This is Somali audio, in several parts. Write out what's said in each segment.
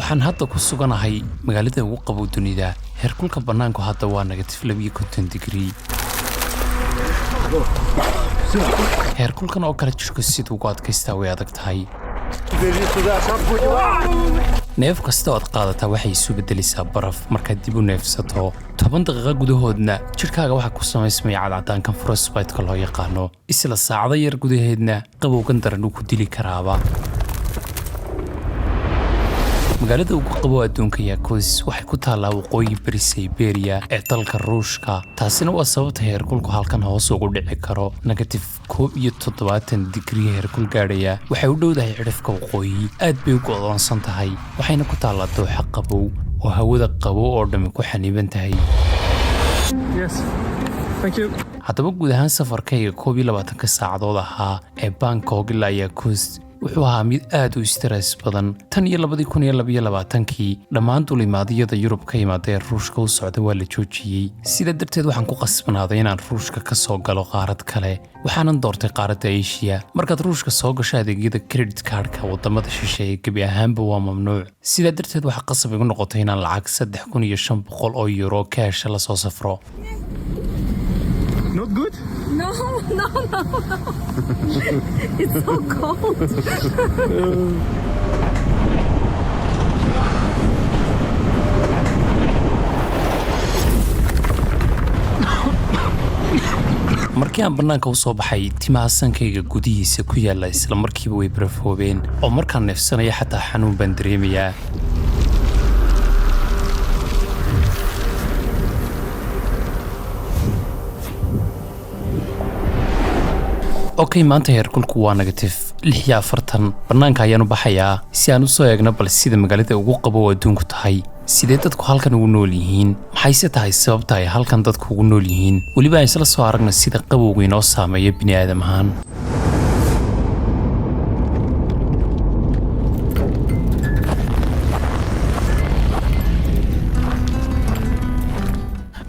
waxaan hadda ku suganahay magaalada ugu qabow dunida. Heerkulka bannaanku hadda waa -52 degree. heerkulkan oo kala jirka siduu ugu adkaystaa way adag tahay. neef kasta oo aad qaadataa waxay isu beddelaysaa baraf markaad dib u neefsato. 10 daqiiqo gudahoodna jirkaaga waxaa ku samaysmaya cadcadaankan frostbite-ka loo yaqaano. isla saacado yar gudaheedna qabowgan daran uu ku dili karaaba. magaalada ugu qabow adduunka Yakutsk waxay ku taallaa waqooyi bari Siberia ee dalka Ruushka. taasina waa sababta heerkulku halkan hoos ugu dhici karo -70 degree heerkul gaadhaya. waxay u dhowdahay cirifka waqooyi, aad bay u go'doonsan tahay, waxayna ku taallaa dooxa qabow oo hawada qabow oo dhammi ku xaniiban tahay. haddaba guud ahaan safarkayga 22 saacadood ahaa ee Bangkok ilaa Yakutsk wuxuu ahaa mid aad u stress badan. tan iyo 2022 dhammaan duulimaadyada Yurub ka yimaada ee Ruushka u socda waa la joojiyey. sida darteed waxaan ku qasbanaaday inaan Ruushka ka soo galo qaarad kale. waxaanan doortay qaaradda Asia. markaad Ruushka soo gasho adeegyada credit card-ka wadamada shisheeye gebi ahaanba waa mamnuuc. sida darteed waxaa qasab igu noqotay inaan lacag 3,500 oo euro cash la soo safro. Not good? No. It's so cold. markii aan bannaanka u soo baxay timaha sankayga gudihiisa ku yaalla isla markiiba way barafoobeen oo markaan neefsanaya xataa xanuun baan dareemayaa. okay, maanta heerkulku waa -46. bannaanka ayaan u baxayaa si aan u soo eegno bal sida magaalada ugu qabow adduunku tahay. sidee dadku halkan ugu nool yihiin? maxayse tahay sababta ay halkan dadku ugu nool yihiin? weliba aan isla soo aragna sida qabowgu inoo saameeyo bini'aadam ahaan.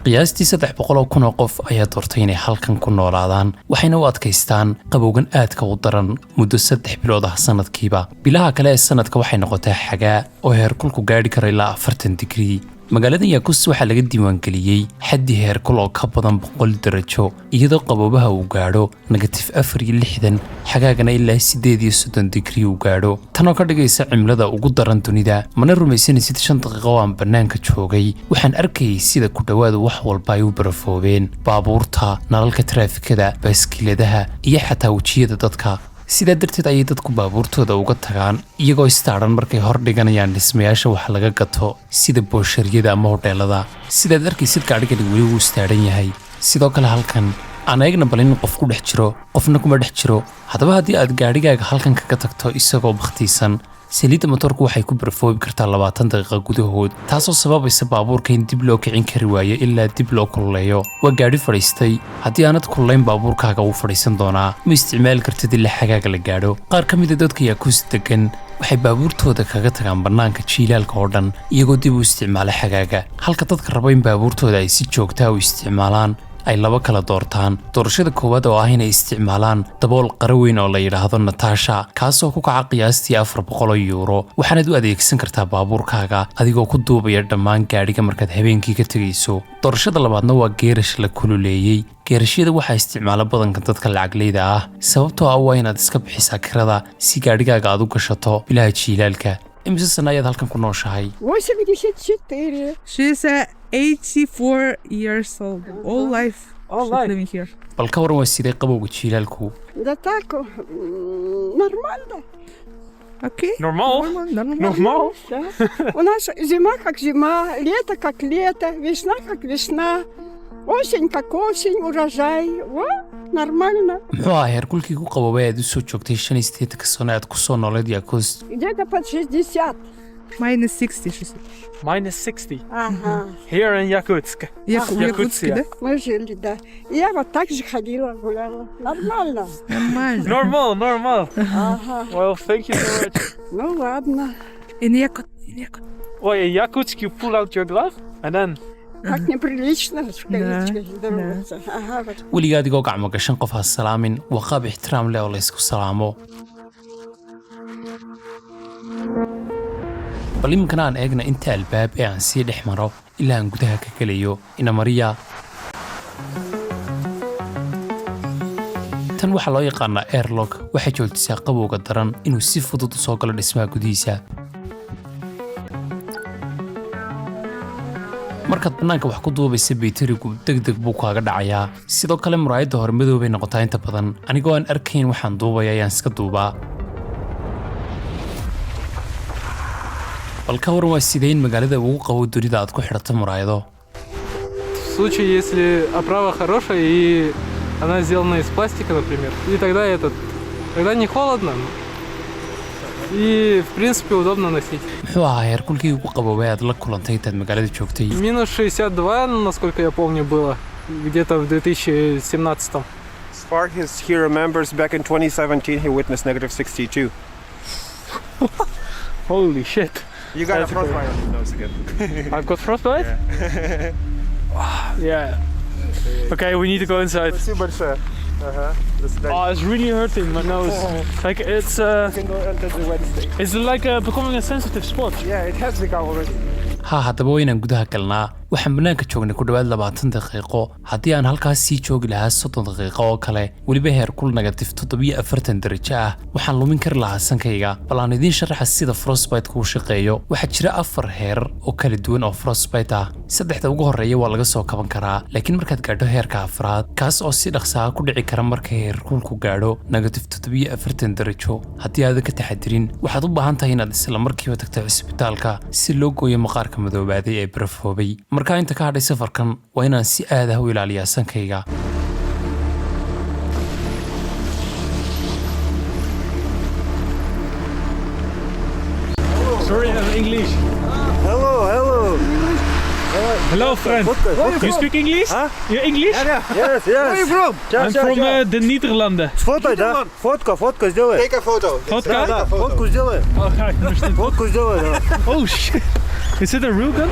qiyaastii 300,000 oo qof ayaa doortay inay halkan ku noolaadaan, waxayna u adkaystaan qabowgan aadka u daran muddo 3 bilood ah sanadkiiba. bilaha kale ee sanadka waxay noqotaa xagaa oo heerkulku gaadhi karo ilaa 40 degree. magaalada Yakutsk waxaa laga diiwaangeliyey xaddi heerkul oo ka badan 100 darajo, iyadoo qaboobaha uu gaadho -64, xagaagana ilaa 38 degree uu gaadho. tanoo ka dhigaysa cimilada ugu daran dunida. mana rumaysanaysid 5 daqiiqo oo aan bannaanka joogay waxaan arkayay sida ku dhowaada wax walba ay u barafoobeen: baabuurta, nalalka taraafikada, baaskiiladaha iyo xataa wejiyada dadka. sidaa darteed ayay dadku baabuurtooda uga tagaan iyagoo istaaran markay hor dhiganayaan dhismayaasha wax laga gato sida booshariyada ama hodheelada. sidaad arkaysid gaadhigani weli wuu istaaran yahay. sidoo kale halkan aan eegna bal in qof ku dhex jiro, qofna kuma dhex jiro. haddaba haddii aad gaadhigaaga halkan kaga tagto isagoo bakhtiisan, saliidda motorku waxay ku barafoobi kartaa 20 daqiiqo gudahood, taasoo sababaysa baabuurka in dib loo kicin kari waayo ilaa dib loo kululeeyo. waa gaadhi fadhiistay. haddii aanad kululayn baabuurkaaga wuu fadhiisan doonaa. ma isticmaali kartid ilaa xagaaga la gaadho. qaar ka mid a dadka Yakutsk degan waxay baabuurtooda kaga tagaan bannaanka jiilaalka oo dhan iyagoo dib u isticmaala xagaaga, halka dadka raba in baabuurtooda ay si joogtaa u isticmaalaan ay laba kala doortaan. doorashada koowaad oo ah inay isticmaalaan dabool qara weyn oo la yidhaahdo Natasha, kaasoo ku kaca qiyaastii 400 euro. waxaanaad u adeegsan kartaa baabuurkaaga adigoo ku duubaya dhammaan gaadhiga markaad habeenkii ka tegayso. doorashada labaadna waa geerash la kululeeyey. geerashyada waxaa isticmaala badanka dadka lacagleyda ah, sababtoo ah waa inaad iska bixisaa kirada si gaadhigaaga aad u gashato bilaha jiilaalka. imise sana ayaad halkan ku nooshahay? 84. She's 84 years old. All life. She's living here. bal ka waran waa sidee qabowga jiilaalku? Да так, нормально. Okay. Normal? Normal? Да. У нас зима как зима, лето как лето, весна как весна, осень как осень, урожай. О, нормально. muxuu ahaa heerkulkii ku qaboobay aad u soo joogtay 85 sano aad ku soo nooleed Yakutsk? Где-то под 60. -60, she said. -60. Ага. Here in Yakutsk. Якутск, да? Мы жили, да. И я вот так же ходила, гуляла. Нормально. Нормально. Normal. Ага. Well, thank you so much. Ну ладно. In Yakut. Oh, in Yakutsk you pull out your glove and then... Так неприлично в кавычках Да, здороваться. Ага, вот. weliga adigoo gacmo gashan qof ha salaamin. waa qaab ixtiraam leh oo la isku salaamo. bal iminkana aan eegna inta albaab ee aan sii dhex maro ilaa aan gudaha ka gelayo ina mariya tan waxaa loo yaqaanaa airlock waxay joogtisaa qabowga daran inuu si fudud u soo galo dhismaha gudihiisa markaad bannaanka wax ku duubaysa bayterigu degdeg buu kaaga dhacayaa sidoo kale muraayadda hore madow bay noqotaa inta badan anigoo aan arkayn waxaan duubaya ayaan iska duubaa bal ka waran waa sidee in magaalada ugu qabow dunida aad ku xidhato muraayado В случае, если оправа хорошая и она сделана из пластика, например, и тогда тогда не холодно и, в принципе, удобно носить. muxuu ahaa heerkulkii ugu qaboobay aad la kulantay intaad magaalada joogtay Минус 62, насколько я помню, было где-то в 2017. As far as he remembers, back in 2017, he witnessed negative 62. Holy shit. You got That's a frostbite on your nose again. I've got frostbite? Yeah. Okay, we need to go inside. Спасибо большое. Oh, it's really hurting my nose. Like it's can go until the Wednesday. it's like becoming a sensitive spot. Yeah, it has become already. haa haddaba waa inaan gudaha galnaa waxaan bannaanka joognay ku dhowaad 20 daqiiqo haddii aan halkaas sii joogi lahaa 30 daqiiqo oo kale weliba heerkul negatif 47 darajo ah waxaan lumin kari lahaa sankayga bal aan idiin sharaxa sida frostbite kuu shaqeeyo waxaa jira 4 heer oo kala duwan oo frostbite ah saddexda ugu horreeya waa laga soo kaban karaa laakiin markaad gaadho heerka afraad kaas oo si dhaqsaa ku dhici kara marka heerkulku gaadho negatif 47 darajo haddii aadan ka taxadirin waxaad u baahan tahay inaad isla markiiba tagto cisbitaalka si loo gooyo maqaarka madoobaaday ee barafoobay markaa inta ka hadhay safarkan waa inaan si aad ah u ilaaliyaa sankayga Sorry, English. Hello, hello. Hello, friend. You speak English? Huh? You English? Yes, yes. Where are you from? I'm from the Nederlanden. Сфотай, да? Фотку сделай. Take a photo. Vodka? Да, фотку сделай. Oh, I understand. Фотку сделай, да. Oh shit. Is it a real gun?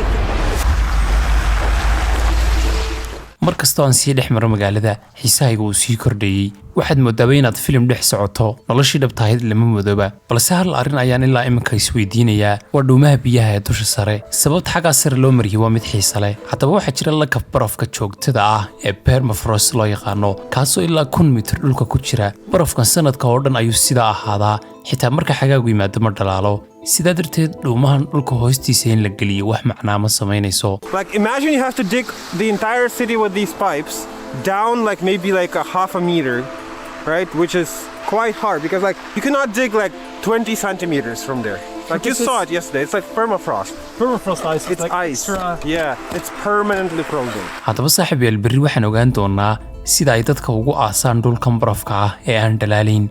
mar kastoo aan sii dhex maro magaalada xiisahaygu uu sii kordhayey waxaad moodaaba inaad filim dhex socoto noloshii dhabtahayd lama madooba balse hal arrin ayaan ilaa iminka isweydiinayaa waa dhuumaha biyaha ee dusha sare sababta xaggaa sare loo mariyey waa mid xiisa leh haddaba waxaa jira lakab barafka joogtada ah ee permafrost loo yaqaano kaasoo ilaa 1,000 mitir dhulka ku jira barafkan sanadka oo dhan ayuu sidaa ahaadaa xitaa marka xagaagu yimaado ma dhalaalo sidaa darteed dhuumahan dhulka hoostiisa in la geliyo wax macnaa ma samaynayso Like, imagine you have to dig the entire city with these pipes down like maybe like a half a meter, right? Which is quite hard because like you cannot dig like 20 centimeters from there. Like you saw it yesterday, it's like permafrost. Permafrost ice. It's ice. Yeah, it's permanently frozen. haddaba saaxiib yaal berri waxaan ogaan doonaa sida ay dadka ugu aasaan dhulkan barafka ah ee aan dhalaalayn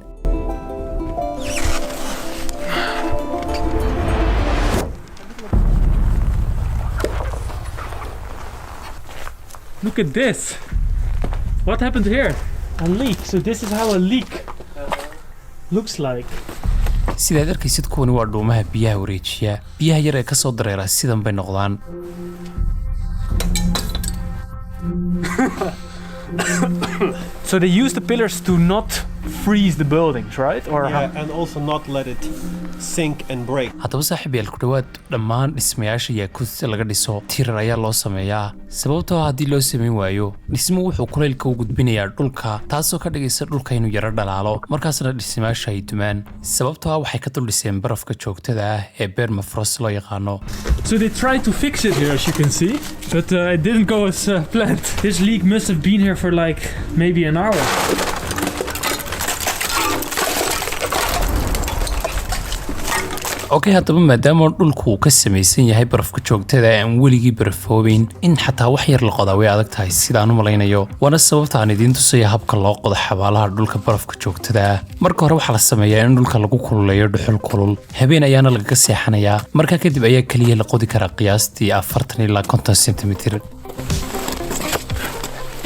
Look at this. What happened here? A leak. So this is how a leak looks like. sidaad arkaysid kuwani waa dhuumaha biyaha wareejiya biyaha yar ee ka soo dareera sidan bay noqdaan So they use the pillars to not freeze the buildings, right? Or Yeah, and also not let it sink and break. haddaba saaxiib yaal ku dhowaad dhammaan dhismayaasha yakuudta laga dhiso tirar ayaa loo sameeyaa sababtoo haddii loo samayn waayo dhismo wuxuu kulaylka u gudbinayaa dhulka taasoo ka dhigaysa dhulka inuu yaro dhalaalo markaasna dhismayaasha ay dumaan sababtoo ah waxay ka dul dhiseen barafka joogtada ah ee permafrost loo yaqaano so they tried to fix it here, as you can see, but it didn't go as planned. This leak must have been here for like maybe an hour. okay haddaba maadaama dhulku uu ka samaysan yahay barafka joogtada ee aan weligii barafoobayn in xataa wax yar la qodaa way adag tahay sidaan u malaynayo waana sababta aan idiin tusaya habka loo qodo xabaalaha dhulka barafka joogtada ah marka hore waxaa la sameeyaa in dhulka lagu kululeeyo dhuxul kulul habeen ayaana lagaga seexanayaa markaa kadib ayaa keliya la qodi karaa qiyaastii 40 ilaa 50 sentimitir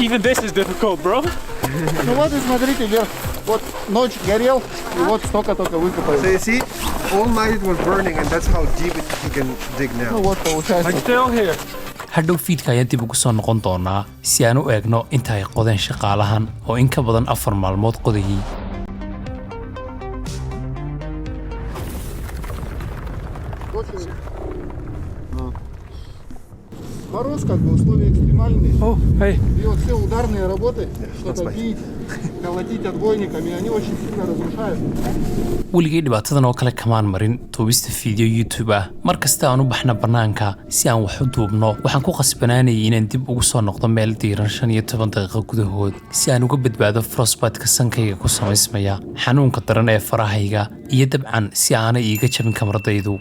Even this is difficult, bro. Ну вот и смотрите вверх. Вот ночь горел, и вот столько только выкопали. So you see, all night it was burning, and that's how deep you can dig now. Ну вот получается. Like still here. hadhow fiidka ayaan dib ugu soo noqon doonaa si aan u eegno inta ay qodeen shaqaalahan oo in ka badan 4 maalmood qodayay Очень Мороз, как бы, условия экстремальные. О, эй. И вот все ударные работы, что-то бить, колотить отбойниками, они очень сильно разрушают. weligay dhibaatadan oo kale kamaan marin duubista fiideo YouTube ah mar kasta aan u baxna bannaanka si aan wax u duubno waxaan ku qasbanaanayay inaan dib ugu soo noqdo meel diiran 15 daqiiqo gudahood si aan uga badbaado frostbite-ka sankayga ku samaysmaya xanuunka daran ee farahayga iyo dabcan si aanay iiga jabin kamaradaydu.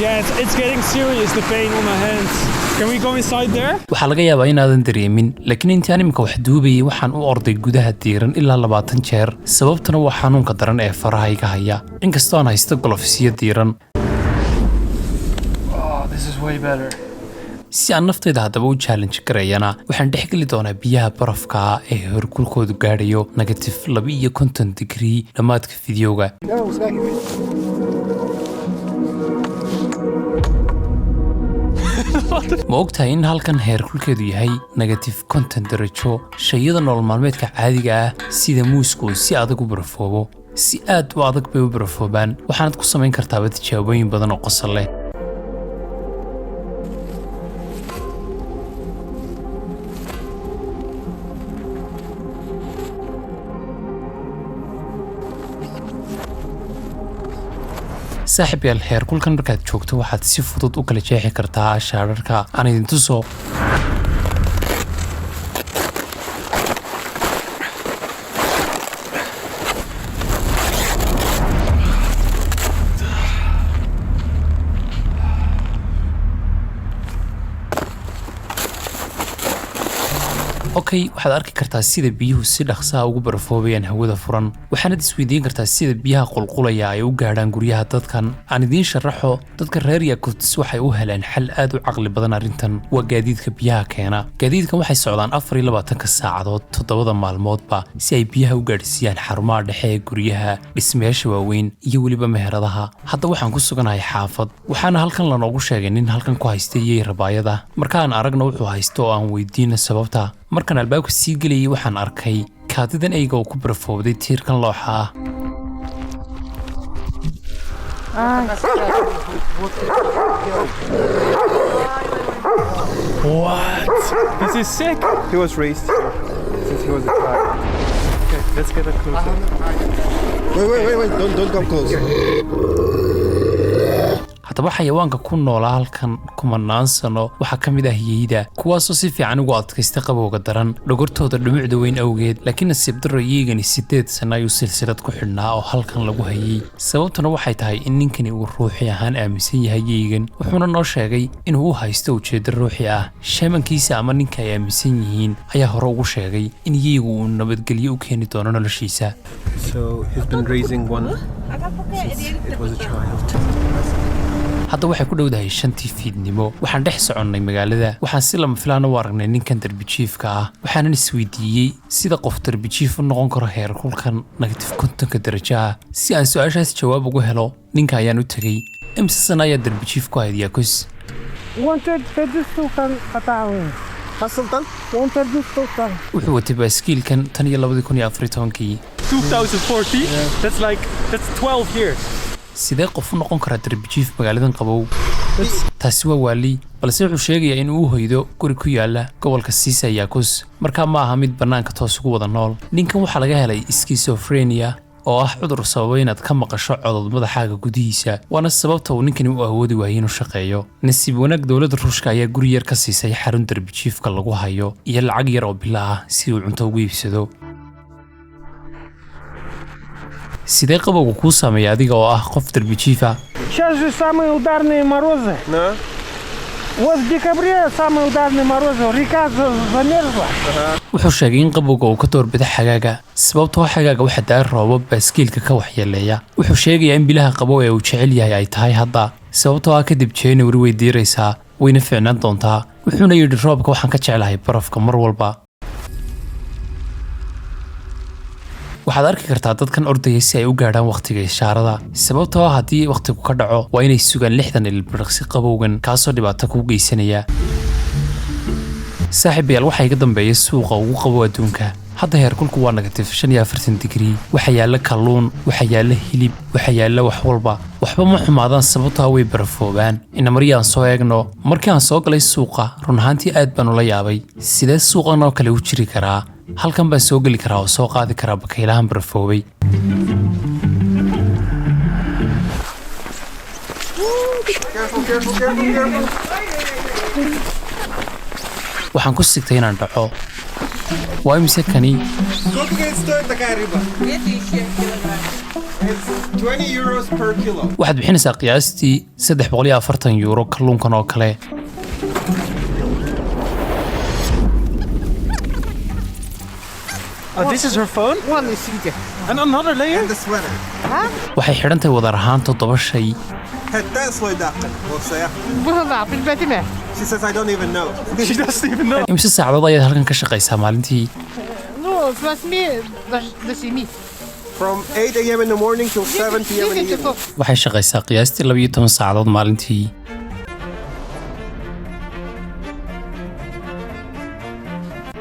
Yeah, it's getting serious, the pain on my hands. Can we go inside there? waxaa laga yaabaa inaadan dareemin laakiin intaan iminka wax duubayay waxaan u orday gudaha diiran ilaa 20 jeer sababtuna waa xanuunka daran ee farahayga haya inkastoo aan haysto golofisyo diiran. This is way better. si aan naftayda haddaba u challenge garayana waxaan dhexgeli doonaa biyaha barafka ah ee heerkulkoodu gaadhayo -52 digrii dhammaadka fideoga. ma ogtahay in halkan heerkulkeedu yahay -50 darajo shayada nolol maalmeedka caadiga ah sida muusku si adag u barafoobo si aad u adag bay u barafoobaan waxaanad ku samayn kartaaba tijaabooyin badan oo qosol leh. saaxiib yaal heerkulkan markaad joogto waxaad si fudud u kala jeexi kartaa shaararka aan idin tuso. okay waxaad arki kartaa sida biyuhu si dhaqso ah ugu barafoobayaan hawada furan waxaanad isweydiin kartaa sida biyaha qulqulaya ay u gaadhaan guryaha dadkan aan idiin sharaxo dadka reer Yakuts waxay u heleen xal aad u caqli badan arrintan waa gaadiidka biyaha keena gaadiidkan waxay socdaan 24 saacadood 7 maalmoodba si ay biyaha u gaadhsiiyaan xarumaha dhexe ee guryaha dhismayaasha waaweyn iyo weliba meheradaha hadda waxaan ku suganahay xaafad waxaana halkan lanoogu sheegay nin halkan ku haystay rabaayada markaan aragna wuxuu haysto oo aan weydiino sababta markaan albaabka sii gelayay waxaan arkay kaadidan eyga oo ku barafowday tiirkan looxa ah. What? This is sick. He was raised here since he was a child. Okay, let's get a closer. Wait, don't come close. haddaba xayawaanka ku noolaa halkan kumanaan sano waxaa ka mid ah yeyda kuwaasoo si fiican ugu adkaysta qabowga daran dhogortooda dhumucda weyn awgeed laakiin nasiib darro yeygani 8 sano ayuu silsilad ku xidhnaa oo halkan lagu hayay sababtuna waxay tahay in ninkani uu ruuxi ahaan aaminsan yahay yeygan wuxuuna noo sheegay inuu u haysto ujeeddo ruuxi ah sheemankiisa ama ninka ay aaminsan yihiin ayaa hore ugu sheegay in yeygu uu nabadgelyo u keeni doono noloshiisa. So he's been raising one since it was a child. hadda waxay ku dhowdahay 5 fiidnimo waxaan dhex soconnay magaalada waxaan si lama filaan u aragnay ninkan darbijiifka ah waxaanan isweydiiyey sida qof darbijiif u noqon karo heerkulkan -50 darajo ah si aan su'aashaas jawaab ugu helo ninka ayaan u tagay imse sana ayaa darbijiif ku ahayd Yakus. wuxuu watay baaskiilkan tan iyo 2014 2014? That's 12 years. sidee qof u noqon karaa darbijiif magaaladan qabow taasi waa waali balse wuxuu sheegayaa in uu hoydo guri ku yaala gobolka Sisa Yakus markaa ma aha mid bannaanka toos ugu wada nool ninkan waxaa laga helay schizophrenia oo ah cudur sababa inaad ka maqasho codod madaxaaga gudihiisa waana sababta uu ninkani u awoodi waayay inuu shaqeeyo nasiib wanaag dowladda Ruushka ayaa guri yar ka siisay xarun darbijiifka lagu hayo iyo lacag yar oo bila ah si uu cunto ugu iibsado. sidee qabowgu kuu saameeya adiga oo ah qof darbijiifa Сейчас же самые ударные морозы. No? Вот в декабре самые ударные морозы. Река замерзла. wuxuu sheegay in qabowga uu ka doorbida xagaaga sababtoo xagaaga waxa daa roobab baaskiilka ka waxyeeleeya wuxuu sheegayaa in bilaha qabow ee uu jecel yahay ay tahay hadda sababtoo ah kadib January way diiraysaa wayna fiicnaan doontaa wuxuuna yidhi roobka waxaan ka jeclahay barafka mar walba. waxaad arki kartaa dadkan ordaya si ay u gaadhaan waqtiga ishaarada sababtoo ah haddii waqtigu ka dhaco waa inay sugaan 60 ilbiriqsi qabowgan kaasoo dhibaato ku geysanaya. saaxiibayaal waxaa iga dambeeya suuqa ugu qabow adduunka hadda heerkulku waa negative 45 degree waxa yaala kalluun waxa yaala hilib waxa yaala wax walba waxba ma xumaadaan sababtoo way barafoobaan in mariyaan soo eegno markii aan soo galay suuqa run ahaantii aad baan ula yaabay sidee suuqan oo kale u jiri karaa halkan baan soo gali karaa oo soo qaadi karaa bakaylahan barafoobay waxaan ku sigtay inaan dhaco waa imise kani waxaad bixinaysaa qiyaastii 340 euro kalluunkan oo kale This is her phone? And another layer? And the sweater. waxay xidhantahay wadar ahaan 7 shay She says, I don't even know. She doesn't even know. imise saacadood ayaad halkan ka shaqaysaa maalintii From 8 a.m. in the morning till 7 p.m. in the evening. waxay shaqaysaa qiyaastii 12 saacadood maalintii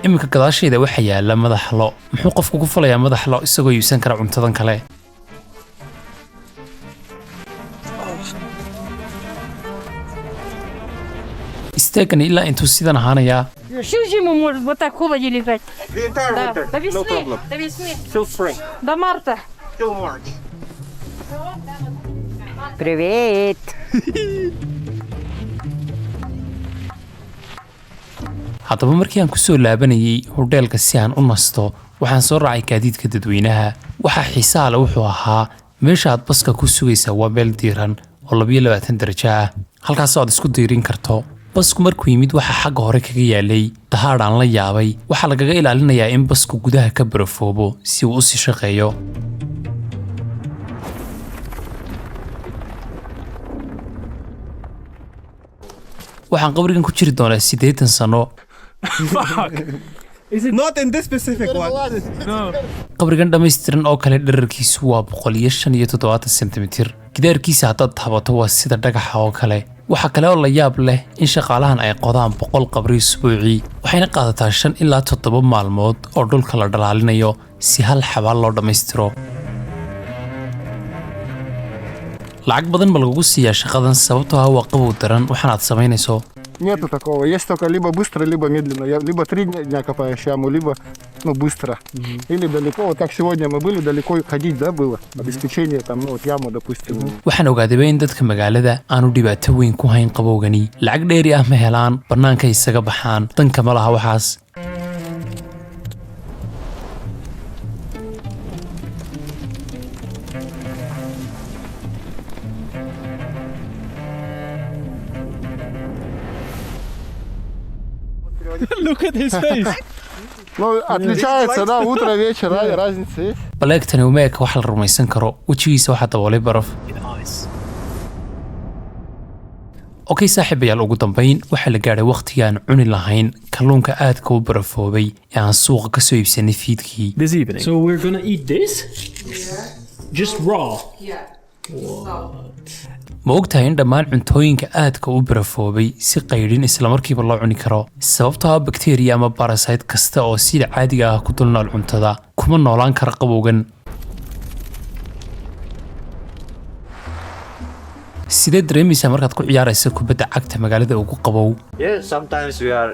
iminka gadaashayda waxa yaala madax lo muxuu qofku ku falayaa madax lo isagoo iibsan kara cuntadan kale isteegani ilaa intuu sidan ahaanayaa Всю зиму может вот так в холоде лежать. The entire Да, winter. до No весны, problem. до весны, Till spring. до марта. Till March. Привет. haddaba markii aan ku soo laabanayay hodheelka si aan u nasto waxaan soo raacay gaadiidka dadweynaha waxaa xiisaha leh wuxuu ahaa meesha aad baska ku sugaysaa waa meel diiran oo 22 darajo ah halkaas aad isku diirin karto basku markuu yimid waxa xagga hore kaga yaalay dahaadh aan la yaabay waxaa lagaga ilaalinayaa in basku gudaha ka barafoobo si uu u sii shaqeeyo waxaan qabrigan ku jiri doonaa 80 sano Not in this specific one. qabrigan dhammaystiran oo kale dherarkiisu waa 175 sentimitir gidaarkiisa haddaad taabato waa sida dhagaxa oo kale waxa kale oo la yaab leh in shaqaalahan ay qodaan 100 qabri usbuucii waxayna qaadataa 5 ilaa 7 maalmood oo dhulka la dhalaalinayo si hal xabaal loo dhammaystiro lacag badan ma lagugu siiyaa shaqadan sababtoo ah waa qabow daran waxaan aad samaynayso Нету такого. Есть только либо быстро, либо медленно. Я либо 3 дня копаю яму, либо быстро. Или далеко. Вот как сегодня мы были, далеко ходить, да, было. Обеспечение там, вот яму, допустим. waxaan ogaadayba in dadka magaalada aanu dhibaato weyn ku hayn qabowgani lacag dheeri ah ma helaan bannaanka isaga baxaan danka ma laha waxaas Look at his face. Отличается, да, утро, вечер, разница есть. baleegtani uma eka wax la rumaysan karo wejigiisa waxaa daboolay baraf okey saaxiibayaal ugu dambayn waxaa la gaadhay wakhtigii aan cuni lahayn kalluunka aadka u barafoobay ee aan suuqa ka soo iibsanay fiidkii This evening. So we're gonna eat this? Just raw. ma ogtahay in dhammaan cuntooyinka aadka u barafoobay si qaydhin islamarkiiba loo cuni karo sababtoo ah bakteriya ama barasayt kasta oo sida caadiga ah ku dul nool cuntada kuma noolaan kara qabowgan sidee dareemaysaa markaad ku ciyaaraysa kubadda cagta magaalada ugu qabow Yeah, sometimes we are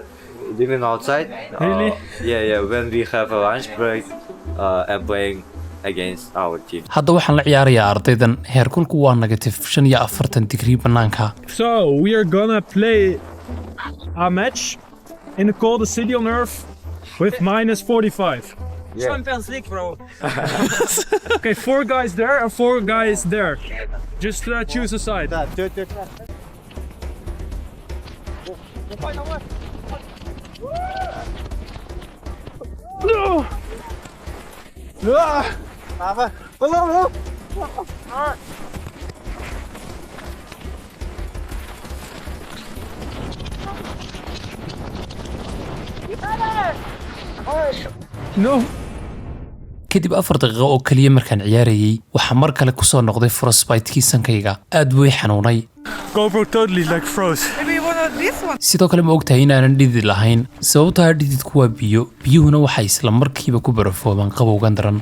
living outside. Really? Yeah, when we have a lunch break and playing against our team. hadda waxaan la ciyaarayaa ardaydan heerkulku waa negative 45 digrii bannaanka So we are gonna play a match in the coldest city on earth with minus 45. Champions League, bro. Okay, 4 guys there and 4 guys there. Just choose a side. No! No! kadib 4 daqiiqo oo keliya markaan ciyaarayay waxaa mar kale ku soo noqday frostbite-kii sankayga aad buu i xanuunay GoPro totally like froze. Maybe you wanna this one. sidoo kale ma ogtahay inaanan dhidid lahayn sababtoo ah dhididku waa biyo biyuhuna waxay isla markiiba ku barafoobaan qabowgan daran.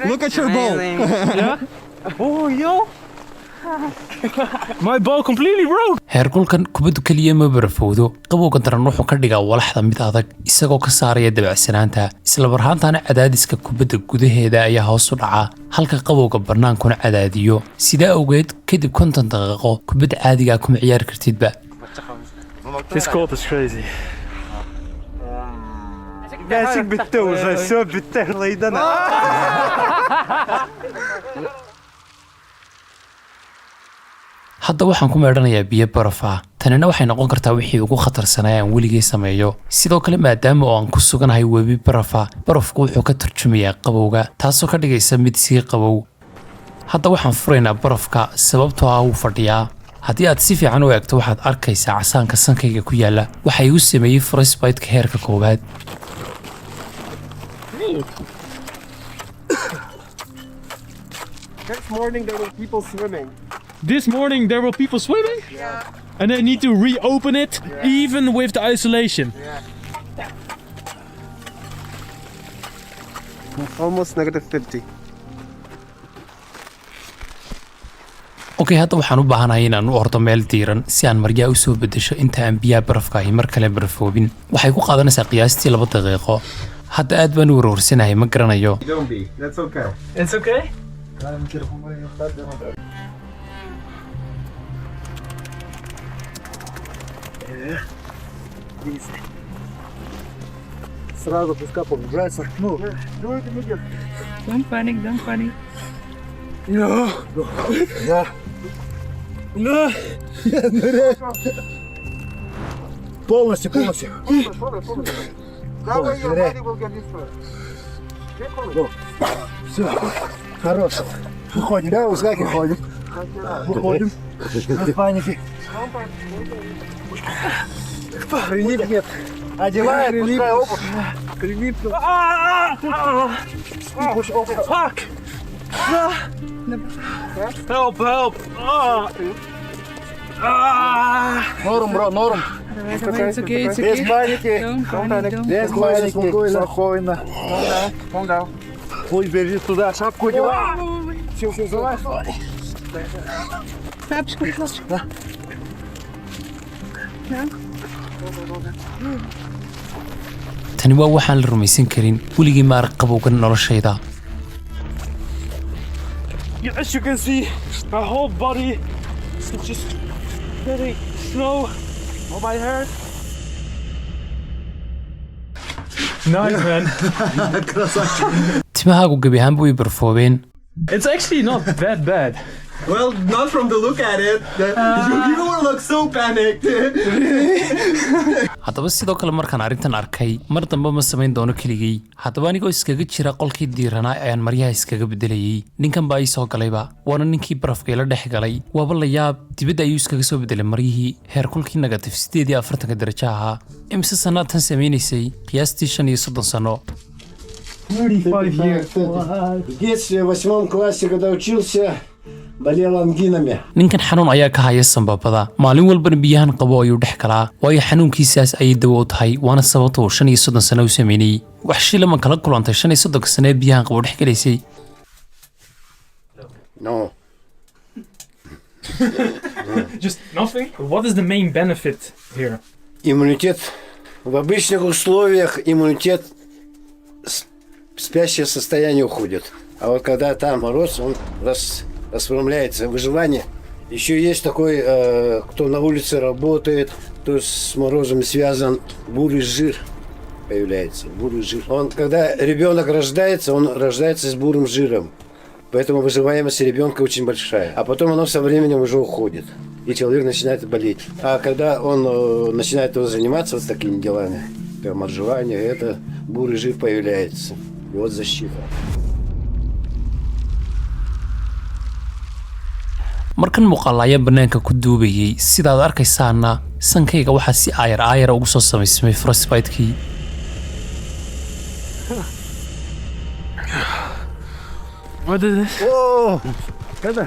Look at your ball. Yeah? Oh, yo. My ball completely broke. heerkulkan kubaddu keliya ma barafowdo qabowga daran wuxuu ka dhigaa walaxda mid adag isagoo ka saaraya dabacsanaanta isla marhaantaana cadaadiska kubadda gudaheeda ayaa hoos u dhaca halka qabowga bannaankuna cadaadiyo sidaa awgeed kadib 50 daqiiqo kubadda caadiga kuma ciyaari kartidba. This court is crazy. Мячик битте уже, все битте, лайдана. hadda waxaan ku meedhanayaa biyo baraf ah tanina waxay noqon kartaa wixii ugu khatarsanaa aan weligay sameeyo sidoo kale maadaama oo aan ku suganahay webi barafa barafku wuxuu ka turjumayaa qabowga taasoo ka dhigaysa mid sii qabow hadda waxaan furaynaa barafka sababtoo ah uu fadhiyaa haddii aad si fiican u eegto waxaad arkaysaa casaanka sankayga ku yaala waxa igu sameeyey frostbite-ka heerka koowaad. This morning there were people swimming. This morning there were people swimming? Yeah. And they need to reopen it, even with the isolation. Almost -50. okay hadda waxaan u baahanahay inaan u ordo meel diiran si aan maryaa u soo bedesho inta aan biyaha barafka ahi mar kale barafoobin waxay ku qaadanaysaa qiyaastii 2 daqiiqo hadda aad baan u warwarsanahay ma garanayo. Don't be. That's okay. It's okay? Сразу пускай погружается. Ну, Don't panic, don't panic. полностью. Давай, your body will get destroyed. Все, хорош. Выходим, да, узгаки ходим. Выходим. Без паники. Прилип нет. Одевает, пускай обувь. Прилип. Пусть обувь. Fuck! Help, help! Норм, бро, норм. It's okay, it's Без okay. паники. Don't panic, don't Без паники. Спокойно. Calm down. Пусть бежит туда, шапку одевай. Все, залазь. Шапочку, шапочку. tani waa waxaan la rumaysan karin weligii ma arag qabowgan noloshayda. As you can see, my whole body is just getting snow on my hair. Nice, man. timahaagu gebi ahaanba way barfoobeen. It's actually not that bad. Well, not from the look at it. You look so panicked. haddaba sidoo kale markaan arrintan arkay mar dambe ma samayn doono keligay haddaba anigoo iskaga jira qolkii diiranaa ayaan maryaha iskaga bedelayay ninkan baa ii soo galayba waana ninkii barafka ila dhex galay waaba la yaab dibadda ayuu iskaga soo bedelay maryihii heerkulkii negatif 48 darajo ahaa imise sannaad tan samaynaysay qiyaastii 35 sano. 35 years. В детстве, в 8 классе, когда учился, болел ангинами. ninkan xanuun ayaa ka haya sanbabada maalin walbana biyahan qabo ayuu dhex galaa waayo xanuunkiisaas ayay dawo u tahay waana sababta uu 35 sano u sameeyay wax shilama kala kulantay 35 sano ee biyahan qabo dhex galaysay. No. Just nothing? What is the main benefit here? Иммунитет. В обычных условиях иммунитет в спящее состояние уходит. А вот когда там мороз, он расправляется. Выживание. Еще есть такой, кто на улице работает, кто с морозом связан, бурый жир появляется. Бурый жир. Когда ребенок рождается, он рождается с бурым жиром. Поэтому выживаемость ребенка очень большая. А потом оно со временем уже уходит. И человек начинает болеть. А когда он начинает заниматься вот такими делами, там отживание, это бурый жир появляется. И вот защита. markan muuqaalaya banaanka ku duubayay sidaad arkaysaana sankayga waxaa si aayar ugu soo samaysmay frostbite-kii. What is this? О, когда?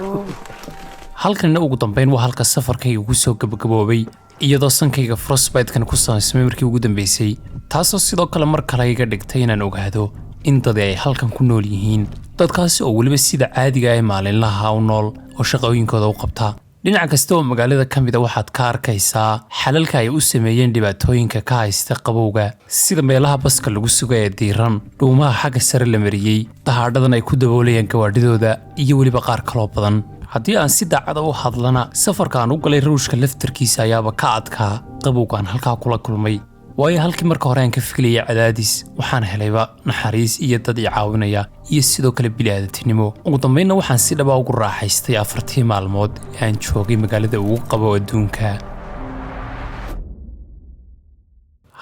halkanina ugu dambeyn waa halka safarkayga ugu soo gabagaboobay iyadoo sankayga frostbite-kan ku samaysmay markii ugu dambeysay taasoo sidoo kale mar kale iga dhigtay inaan ogaado in dad ay halkan ku nool yihiin dadkaasi oo weliba sida caadiga ah maalinlaha u nool oo shaqooyinkooda u qabta dhinaca kasta oo magaalada ka mid ah waxaad ka arkaysaa xalalka ay u sameeyeen dhibaatooyinka ka haysta qabowga sida meelaha baska lagu sugo ee diiran dhuumaha xagga sare la mariyey dahaadhadan ay ku daboolayaan gawaadhidooda iyo weliba qaar kaloo badan haddii aan si daacada u hadlana safarka aan u galay ruushka laftarkiisa ayaaba ka adkaa qabowgaan halkaa kula kulmay waayo halkii marka hore aan ka fikilayay cadaadis waxaan helayba naxariis iyo dad i caawinaya iyo sidoo kale bini'aadantinimo ugu dambeynna waxaan si dhaba ugu raaxaystay 4 maalmood ee aan joogay magaalada ugu qabo adduunka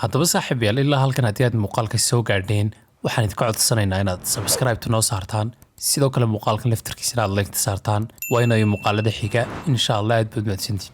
haddaba saaxiibayaal ilaa halkan haddii aad muuqaalka soo gaadheen waxaan idinka codsanaynaa inaad subscribe noo saartaan sidoo kale muuqaalkan laftarkiisana aad like saartaan waa inay muuqaalada xiga insha Allah aad baad mahadsantiin